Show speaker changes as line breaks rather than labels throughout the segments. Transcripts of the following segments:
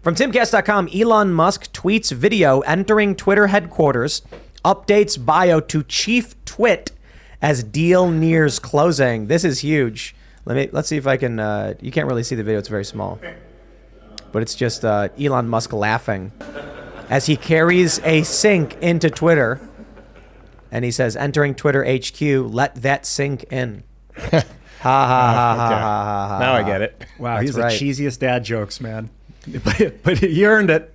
From Timcast.com, Elon Musk tweets video entering Twitter headquarters, updates bio to chief twit as deal nears closing. This is huge. Let's see if I can. You can't really see the video; it's very small. But it's just Elon Musk laughing as he carries a sink into Twitter, and he says, "Entering Twitter HQ, let that sink in." Ha ha ha ha ha ha.
Now I get it.
Wow,
That's
he's
right.
the cheesiest dad jokes, man. But he earned it.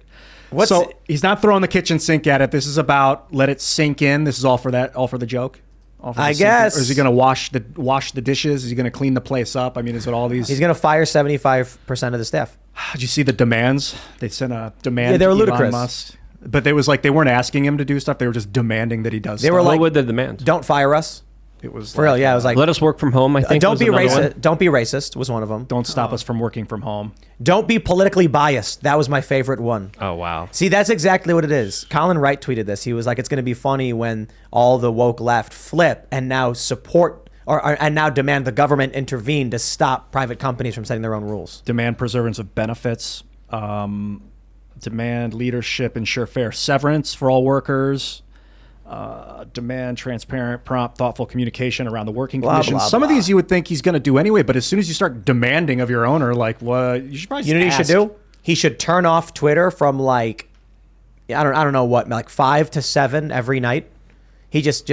He's not throwing the kitchen sink at it. This is about let it sink in. This is all for the joke.
I guess.
Or is he going to wash the dishes? Is he going to clean the place up? I mean, is it all these?
He's going to fire 75% of the staff.
Did you see the demands? They sent a demand.
Yeah, they were
to Elon
ludicrous.
Musk. But they weren't asking him to do stuff. They were just demanding that he does.
They
stuff.
were like,
what would the demand?
"Don't fire us."
It was
For real, yeah. It was like,
let us work from home. I think.
don't
was
be
another
racist.
one.
Don't be racist was one of them.
Don't stop us from working from home.
Don't be politically biased. That was my favorite one.
Oh wow.
See, that's exactly what it is. Colin Wright tweeted this. He was like, "It's going to be funny when all the woke left flip and now support and now demand the government intervene to stop private companies from setting their own rules."
Demand preservance of benefits. Demand leadership, ensure fair severance for all workers. Demand transparent, prompt, thoughtful communication around the working conditions.
blah,
Some
blah.
of these you would think he's going to do anyway, but as soon as you start demanding of your owner, like, well, you should probably.
You know what he should do? He should turn off Twitter from like, I don't know what, like 5 to 7 every night. He just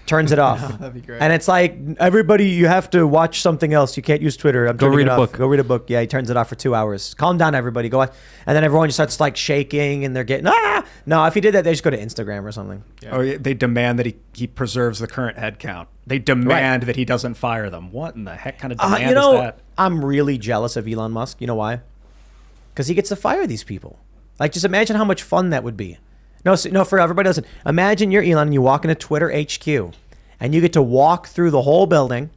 turns it off.
That'd be great.
And it's like, everybody, you have to watch something else. You can't use Twitter.
Go read a book.
Go read a book. Yeah, he turns it off for 2 hours. Calm down, everybody. Go on. And then everyone just starts like shaking and they're getting, ah! No, if he did that, they just go to Instagram or something.
Yeah.
Or they demand that he preserves the current head count. They demand that he doesn't fire them. What in the heck kind of demand is that?
I'm really jealous of Elon Musk. You know why? Because he gets to fire these people. Like, just imagine how much fun that would be. No, for everybody, listen. Imagine you're Elon and you walk into Twitter HQ and you get to walk through the whole building.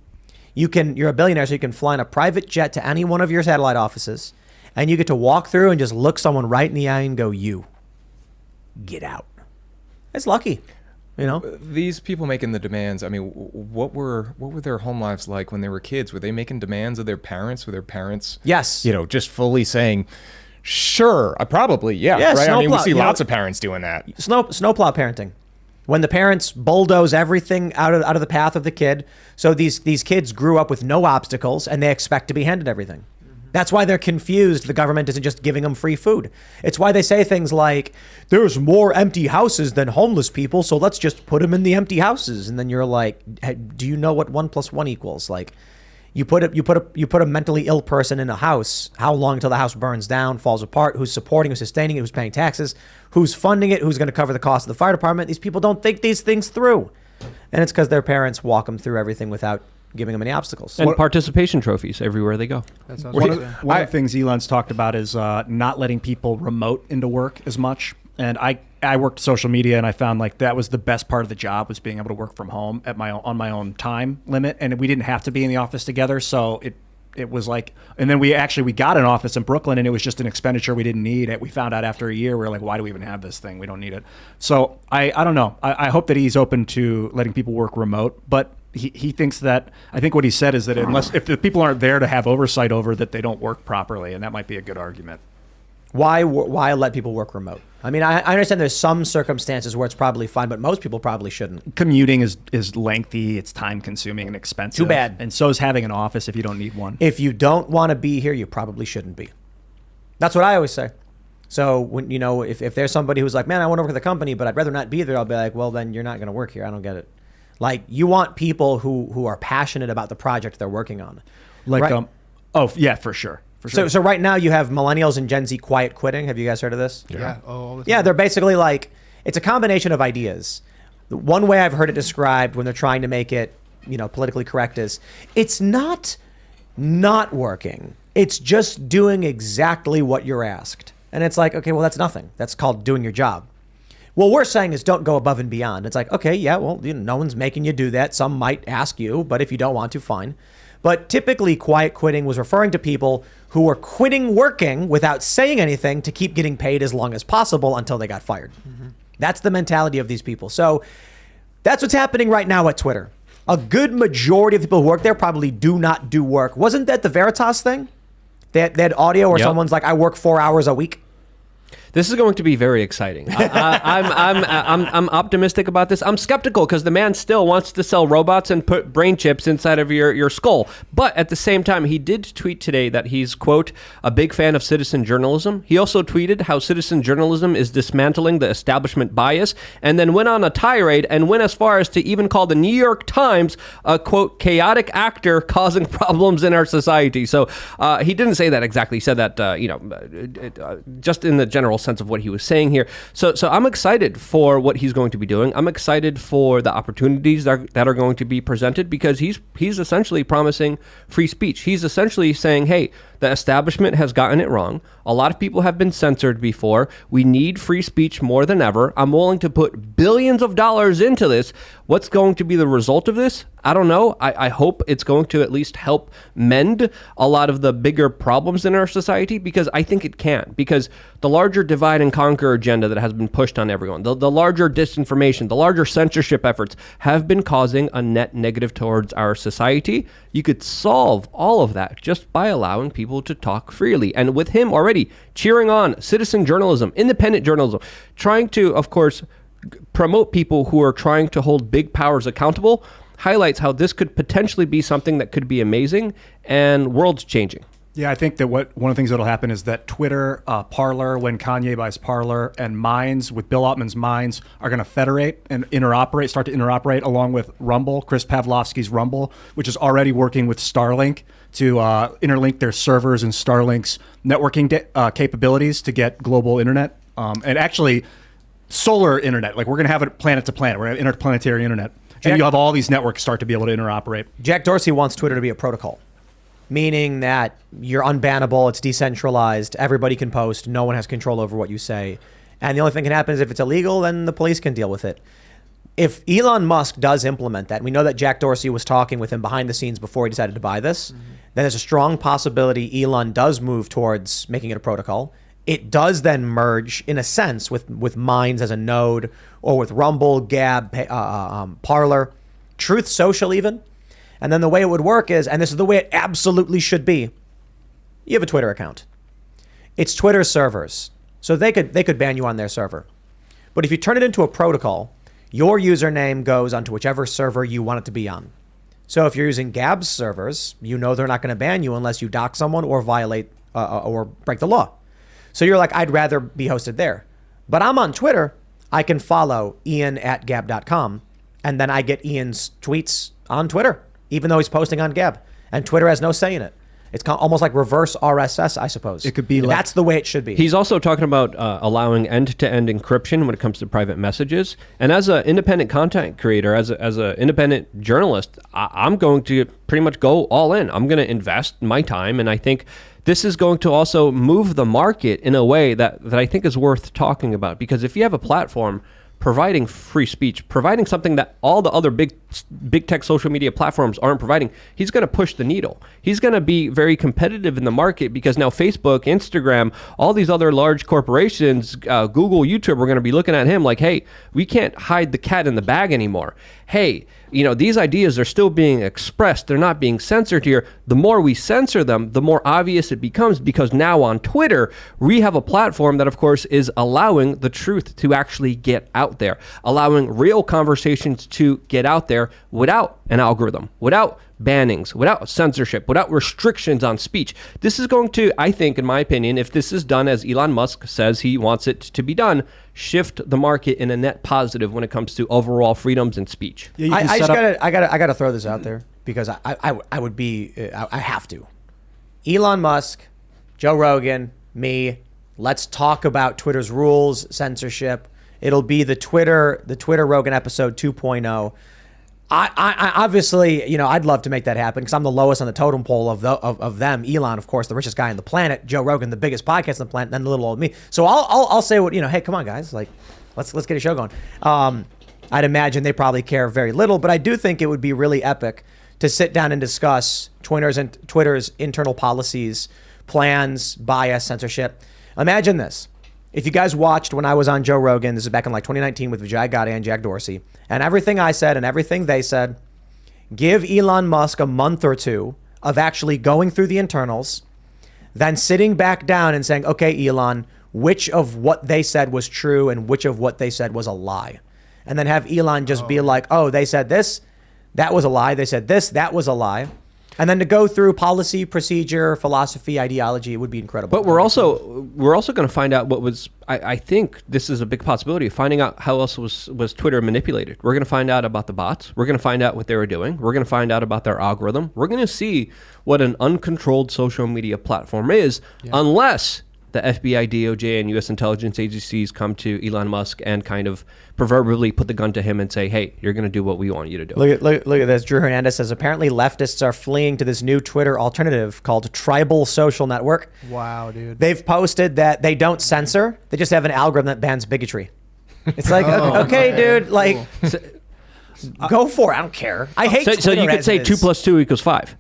You're a billionaire, so you can fly in a private jet to any one of your satellite offices, and you get to walk through and just look someone right in the eye and go, "You get out." It's lucky, you know.
These people making the demands, I mean, what were their home lives like when they were kids? Were they making demands of their parents? Were their parents,
Yes.
just fully saying, "Sure, probably, yeah,
Yeah,
right"? I mean, we
snowplow,
see
you know,
lots of parents doing that.
Snowplow parenting. When the parents bulldoze everything out of the path of the kid, so these kids grew up with no obstacles and they expect to be handed everything. That's why they're confused. The government isn't just giving them free food. It's why they say things like, "There's more empty houses than homeless people, so let's just put them in the empty houses." And then you're like, hey, "Do you know what 1 + 1 equals?" Like, you put a mentally ill person in a house. How long until the house burns down, falls apart? Who's supporting? Who's sustaining it? Who's paying taxes? Who's funding it? Who's going to cover the cost of the fire department? These people don't think these things through, and it's because their parents walk them through everything without giving them any obstacles.
And participation trophies everywhere they go.
That's
One of the things Elon's talked about is not letting people remote into work as much. And I worked social media, and I found like that was the best part of the job, was being able to work from home on my own time limit, and we didn't have to be in the office together. So it was like, and then we got an office in Brooklyn, and it was just an expenditure we didn't need. We found out after a year, we were like, why do we even have this thing? We don't need it. So I don't know. I hope that he's open to letting people work remote, but he thinks that, I think what he said is that if the people aren't there to have oversight over, that they don't work properly, and that might be a good argument.
Why let people work remote? I mean, I understand there's some circumstances where it's probably fine, but most people probably shouldn't.
Commuting is lengthy, it's time consuming and expensive.
Too bad.
And so is having an office if you don't need one.
If you don't want to be here, you probably shouldn't be. That's what I always say. So when if there's somebody who's like, "Man, I want to work at the company, but I'd rather not be there," I'll be like, "Well, then you're not going to work here. I don't get it." Like, you want people who are passionate about the project they're working on.
Like,
right?
oh yeah, for sure.
So right now you have millennials and Gen Z quiet quitting. Have you guys heard of this?
Yeah.
all the time.
Yeah, they're basically like, it's a combination of ideas. One way I've heard it described when they're trying to make it, politically correct is, it's not working. It's just doing exactly what you're asked. And it's like, okay, well, that's nothing. That's called doing your job. What we're saying is don't go above and beyond. It's like, okay, yeah, well, no one's making you do that. Some might ask you, but if you don't want to, fine. But typically, quiet quitting was referring to people who were quitting working without saying anything to keep getting paid as long as possible until they got fired. Mm-hmm. That's the mentality of these people. So that's what's happening right now at Twitter. A good majority of people who work there probably do not do work. Wasn't that the Veritas thing? That audio where someone's like, "I work 4 hours a week."
This is going to be very exciting. I'm optimistic about this. I'm skeptical because the man still wants to sell robots and put brain chips inside of your skull. But at the same time, he did tweet today that he's, quote, a big fan of citizen journalism. He also tweeted how citizen journalism is dismantling the establishment bias, and then went on a tirade and went as far as to even call the New York Times a, quote, chaotic actor causing problems in our society. So he didn't say that exactly. He said that, just in the general sense of what he was saying here. So I'm excited for what he's going to be doing. I'm excited for the opportunities that are going to be presented, because he's essentially promising free speech. He's essentially saying, hey, the establishment has gotten it wrong. A lot of people have been censored before. We need free speech more than ever. I'm willing to put billions of dollars into this. What's going to be the result of this? I don't know. I hope it's going to at least help mend a lot of the bigger problems in our society, because I think it can. Because the larger divide and conquer agenda that has been pushed on everyone, the larger disinformation, the larger censorship efforts have been causing a net negative towards our society. You could solve all of that just by allowing people to talk freely. And with him already cheering on citizen journalism, independent journalism, trying to, of course, promote people who are trying to hold big powers accountable, highlights how this could potentially be something that could be amazing and world changing.
Yeah, I think that one of the things that'll happen is that Twitter, Parler, when Kanye buys Parler, and Minds, with Bill Ottman's Minds, are going to federate and start to interoperate along with Rumble, Chris Pavlovski's Rumble, which is already working with Starlink to interlink their servers and Starlink's networking capabilities to get global internet. And actually, solar internet. Like, we're going to have it planet to planet. We're going to have interplanetary internet. And you have all these networks start to be able to interoperate.
Jack Dorsey wants Twitter to be a protocol, meaning that you're unbannable, it's decentralized, everybody can post, no one has control over what you say. And the only thing that can happen is if it's illegal, then the police can deal with it. If Elon Musk does implement that, we know that Jack Dorsey was talking with him behind the scenes before he decided to buy this, then there's a strong possibility Elon does move towards making it a protocol. It does then merge, in a sense, with Minds as a node, or with Rumble, Gab, Parler, Truth Social even. And then the way it would work is, and this is the way it absolutely should be, you have a Twitter account. It's Twitter servers. So they could ban you on their server. But if you turn it into a protocol, your username goes onto whichever server you want it to be on. So if you're using Gab's servers, you know they're not going to ban you unless you dox someone or violate or break the law. So you're like, I'd rather be hosted there. But I'm on Twitter. I can follow Ian at gab.com, and then I get Ian's tweets on Twitter, even though he's posting on Gab. And Twitter has no say in it. It's almost like reverse RSS, I suppose. It could be like, that's the way it should be.
He's also talking about allowing end-to-end encryption when it comes to private messages. And as an independent content creator, as an independent journalist, I'm going to pretty much go all in. I'm going to invest my time, and I think this is going to also move the market in a way that I think is worth talking about. Because if you have a platform providing free speech, providing something that all the other big tech social media platforms aren't providing, he's going to push the needle. He's going to be very competitive in the market, because now Facebook, Instagram, all these other large corporations, Google, YouTube, are going to be looking at him like, hey, we can't hide the cat in the bag anymore. Hey, these ideas are still being expressed. They're not being censored here. The more we censor them, the more obvious it becomes, because now on Twitter, we have a platform that, of course, is allowing the truth to actually get out there, allowing real conversations to get out there without an algorithm, without bannings, without censorship, without restrictions on speech. This is going to, I think, in my opinion, if this is done as Elon Musk says he wants it to be done, shift the market in a net positive when it comes to overall freedoms and speech.
Yeah, I gotta throw this out there, because I have to. Elon Musk, Joe Rogan, me, let's talk about Twitter's rules, censorship. It'll be the Twitter Rogan episode 2.0. I obviously, I'd love to make that happen, because I'm the lowest on the totem pole of them. Elon, of course, the richest guy on the planet. Joe Rogan, the biggest podcast on the planet. Then the little old me. So I'll say what, hey, come on, guys, like let's get a show going. I'd imagine they probably care very little, but I do think it would be really epic to sit down and discuss Twitter's internal policies, plans, bias, censorship. Imagine this. If you guys watched when I was on Joe Rogan, this is back in like 2019 with Vijay Gadde and Jack Dorsey, and everything I said and everything they said, give Elon Musk a month or two of actually going through the internals, then sitting back down and saying, okay, Elon, which of what they said was true and which of what they said was a lie. And then have Elon just be like, oh, they said this, that was a lie. They said this, that was a lie. And then to go through policy, procedure, philosophy, ideology, it would be incredible.
But we're also going to find out what was. I think this is a big possibility of finding out how else was Twitter manipulated. We're going to find out about the bots. We're going to find out what they were doing. We're going to find out about their algorithm. We're going to see what an uncontrolled social media platform is, unless the FBI, DOJ, and U.S. intelligence agencies come to Elon Musk and kind of proverbially put the gun to him and say, hey, you're going to do what we want you to do.
Look at this. Drew Hernandez says, apparently leftists are fleeing to this new Twitter alternative called Tribal Social Network.
Wow, dude.
They've posted that they don't censor. They just have an algorithm that bans bigotry. It's like, okay, dude, like, go for it. I don't care. I hate
So
Twitter
you could
as
say
it
2
is.
+ 2 = 5.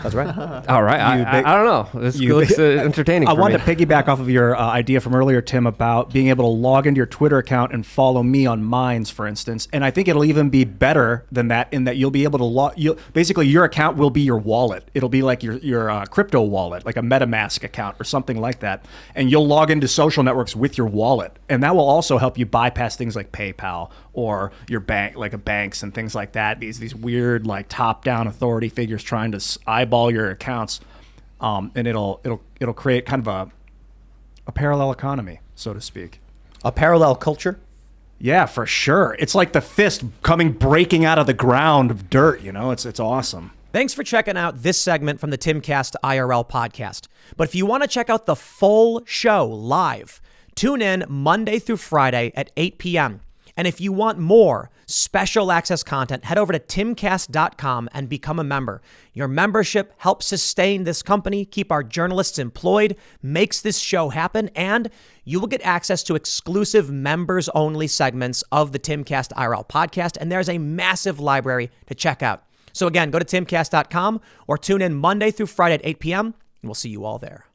That's right.
All right. I don't know. This looks entertaining.
I
for
wanted
me.
to piggyback off of your idea from earlier, Tim, about being able to log into your Twitter account and follow me on Minds, for instance. And I think it'll even be better than that in that you'll be able to basically your account will be your wallet. It'll be like your crypto wallet, like a MetaMask account or something like that. And you'll log into social networks with your wallet. And that will also help you bypass things like PayPal or your bank, like banks and things like that. These weird like top-down authority figures trying to eyeball your accounts, and it'll create kind of a parallel economy, so to speak.
A parallel culture.
Yeah, for sure. It's like the fist breaking out of the ground of dirt. It's awesome.
Thanks for checking out this segment from the Timcast IRL podcast. But if you want to check out the full show live, tune in Monday through Friday at 8 p.m. And if you want more special access content, head over to timcast.com and become a member. Your membership helps sustain this company, keep our journalists employed, makes this show happen, and you will get access to exclusive members-only segments of the Timcast IRL podcast, and there's a massive library to check out. So again, go to timcast.com or tune in Monday through Friday at 8 p.m., and we'll see you all there.